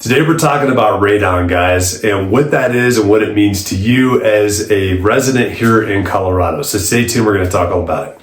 Today we're talking about radon, guys, and what that is and what it means to you as a resident here in Colorado. So stay tuned, we're going to talk all about it.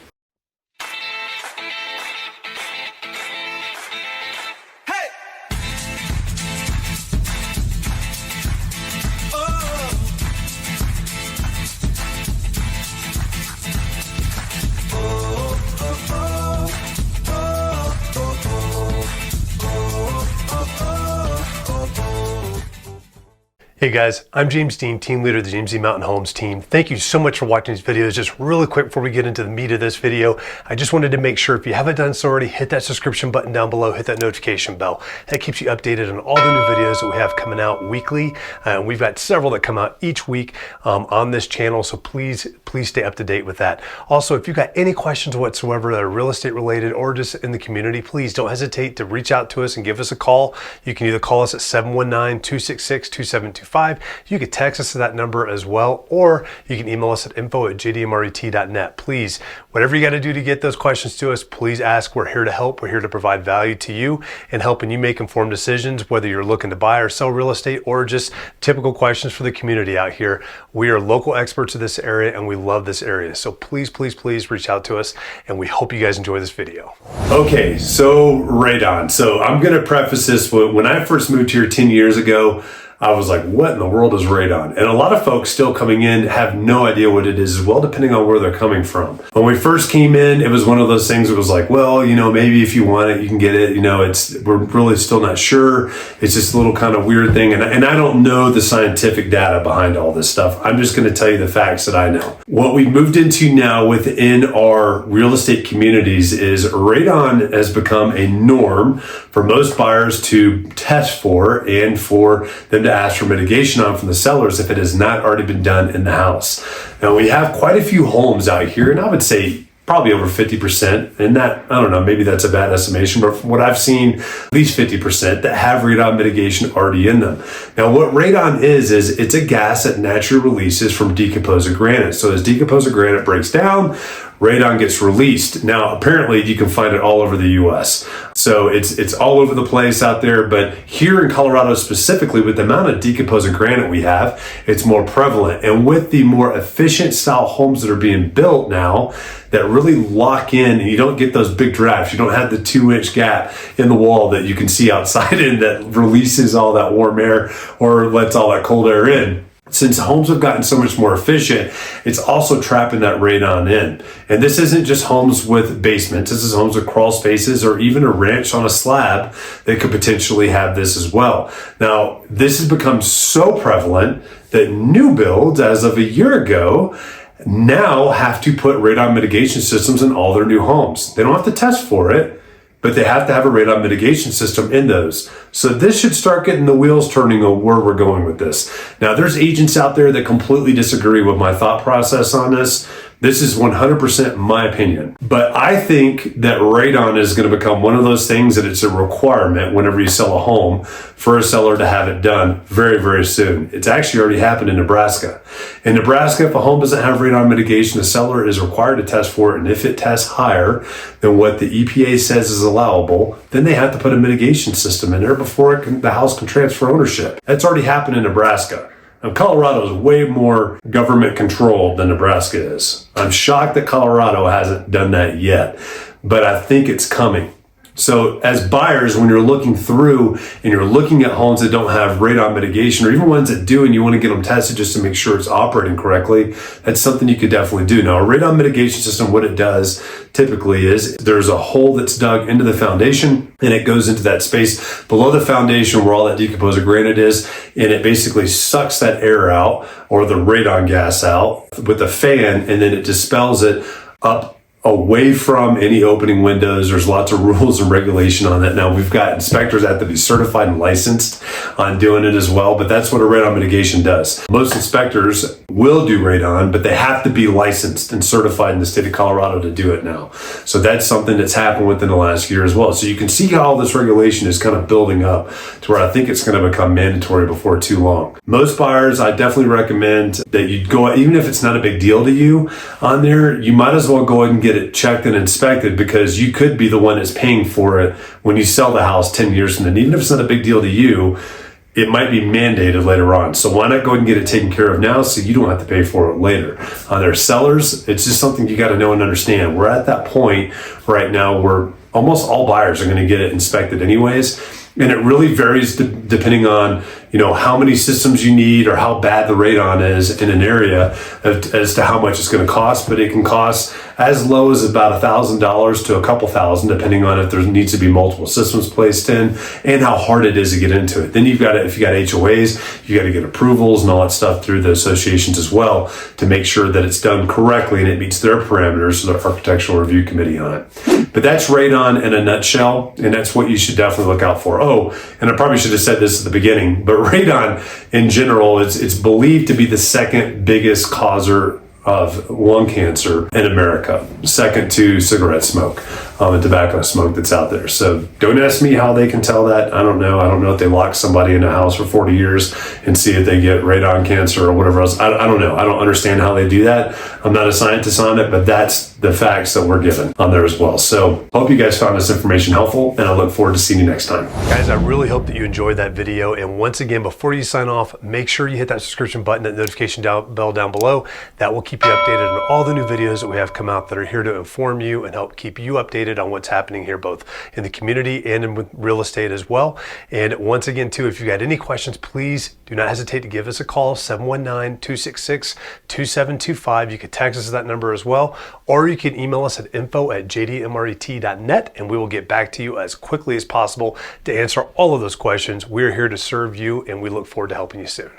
Hey guys, I'm James Dean, team leader of the James Dean Mountain Homes team. Thank you so much for watching these videos. Just really quick before we get into the meat of this video, I just wanted to make sure if you haven't done so already, hit that subscription button down below, hit that notification bell. That keeps you updated on all the new videos that we have coming out weekly. We've got several that come out each week on this channel, so please stay up to date with that. Also, if you've got any questions whatsoever that are real estate related or just in the community, please don't hesitate to reach out to us and give us a call. You can either call us at 719-266-2725. You can text us to that number as well, or you can email us at info@jdmret.net. Please, whatever you got to do to get those questions to us, please ask. We're here to help. We're here to provide value to you and helping you make informed decisions, whether you're looking to buy or sell real estate or just typical questions for the community out here. We are local experts of this area and we love this area. So please reach out to us, and we hope you guys enjoy this video. Okay, so radon. So I'm going to preface this with, when I first moved here 10 years ago, I was like, what in the world is radon? And a lot of folks still coming in have no idea what it is as well, depending on where they're coming from. When we first came in, it was one of those things that was like, well, you know, maybe if you want it, you can get it. You know, we're really still not sure. It's just a little kind of weird thing. And I don't know the scientific data behind all this stuff. I'm just going to tell you the facts that I know. What we've moved into now within our real estate communities is radon has become a norm for most buyers to test for and for them to ask for mitigation on from the sellers if it has not already been done in the house. Now we have quite a few homes out here, and I would say probably over 50%, and that, I don't know, maybe that's a bad estimation, but from what I've seen, at least 50% that have radon mitigation already in them. Now what radon is it's a gas that naturally releases from decomposing granite. So as decomposing granite breaks down, radon gets released. Now, apparently you can find it all over the US. So it's all over the place out there, but here in Colorado specifically, with the amount of decomposing granite we have, it's more prevalent. And with the more efficient style homes that are being built now, that really lock in, and you don't get those big drafts. You don't have the 2-inch gap in the wall that you can see outside in that releases all that warm air or lets all that cold air in. Since homes have gotten so much more efficient, it's also trapping that radon in. And this isn't just homes with basements. This is homes with crawl spaces or even a ranch on a slab that could potentially have this as well. Now, this has become so prevalent that new builds, as of a year ago, now have to put radon mitigation systems in all their new homes. They don't have to test for it, but they have to have a radon mitigation system in those. So this should start getting the wheels turning on where we're going with this. Now, there's agents out there that completely disagree with my thought process on this. This is 100% my opinion. But I think that radon is going to become one of those things that it's a requirement whenever you sell a home for a seller to have it done very soon. It's actually already happened in Nebraska. In Nebraska, if a home doesn't have radon mitigation, the seller is required to test for it. And if it tests higher than what the EPA says is allowable, then they have to put a mitigation system in there before the house can transfer ownership. That's already happened in Nebraska. Now, Colorado is way more government controlled than Nebraska is. I'm shocked that Colorado hasn't done that yet, but I think it's coming. So as buyers, when you're looking through and you're looking at homes that don't have radon mitigation, or even ones that do, and you want to get them tested just to make sure it's operating correctly, that's something you could definitely do. Now, a radon mitigation system, what it does typically is there's a hole that's dug into the foundation, and it goes into that space below the foundation where all that decomposing granite is, and it basically sucks that air out, or the radon gas out, with a fan, and then it dispels it up away from any opening windows. There's lots of rules and regulation on that. Now, we've got inspectors that have to be certified and licensed on doing it as well, but that's what a radon mitigation does. Most inspectors will do radon, but they have to be licensed and certified in the state of Colorado to do it now. So that's something that's happened within the last year as well. So you can see how all this regulation is kind of building up to where I think it's going to become mandatory before too long. Most buyers, I definitely recommend that you go, even if it's not a big deal to you on there, you might as well go ahead and get it checked and inspected, because you could be the one that's paying for it when you sell the house 10 years from then. Even if it's not a big deal to you, it might be mandated later on. So why not go ahead and get it taken care of now so you don't have to pay for it later? There are sellers, it's just something you got to know and understand. We're at that point right now where almost all buyers are going to get it inspected anyways. And it really varies depending on, how many systems you need or how bad the radon is in an area as to how much it's going to cost. But it can cost as low as about $1,000 to a couple thousand, depending on if there needs to be multiple systems placed in and how hard it is to get into it. Then if you got HOAs, you got to get approvals and all that stuff through the associations as well to make sure that it's done correctly and it meets their parameters, so the architectural review committee on it. But that's radon in a nutshell, and that's what you should definitely look out for. Oh, and I probably should have said this at the beginning, but radon in general, it's believed to be the second biggest causer of lung cancer in America, second to cigarette smoke and tobacco smoke that's out there. So don't ask me how they can tell that. I don't know. I don't know if they lock somebody in a house for 40 years and see if they get radon cancer or whatever else. I don't know. I don't understand how they do that. I'm not a scientist on it, but that's the facts that we're given on there as well. So hope you guys found this information helpful, and I look forward to seeing you next time. Guys, I really hope that you enjoyed that video. And once again, before you sign off, make sure you hit that subscription button, that notification bell down below. That will keep you updated on all the new videos that we have come out that are here to inform you and help keep you updated on what's happening here, both in the community and in real estate as well. And once again, too, if you got any questions, please do not hesitate to give us a call, 719-266-2725. You can text us at that number as well, or you can email us at info@jdmret.net, and we will get back to you as quickly as possible to answer all of those questions. We're here to serve you, and we look forward to helping you soon.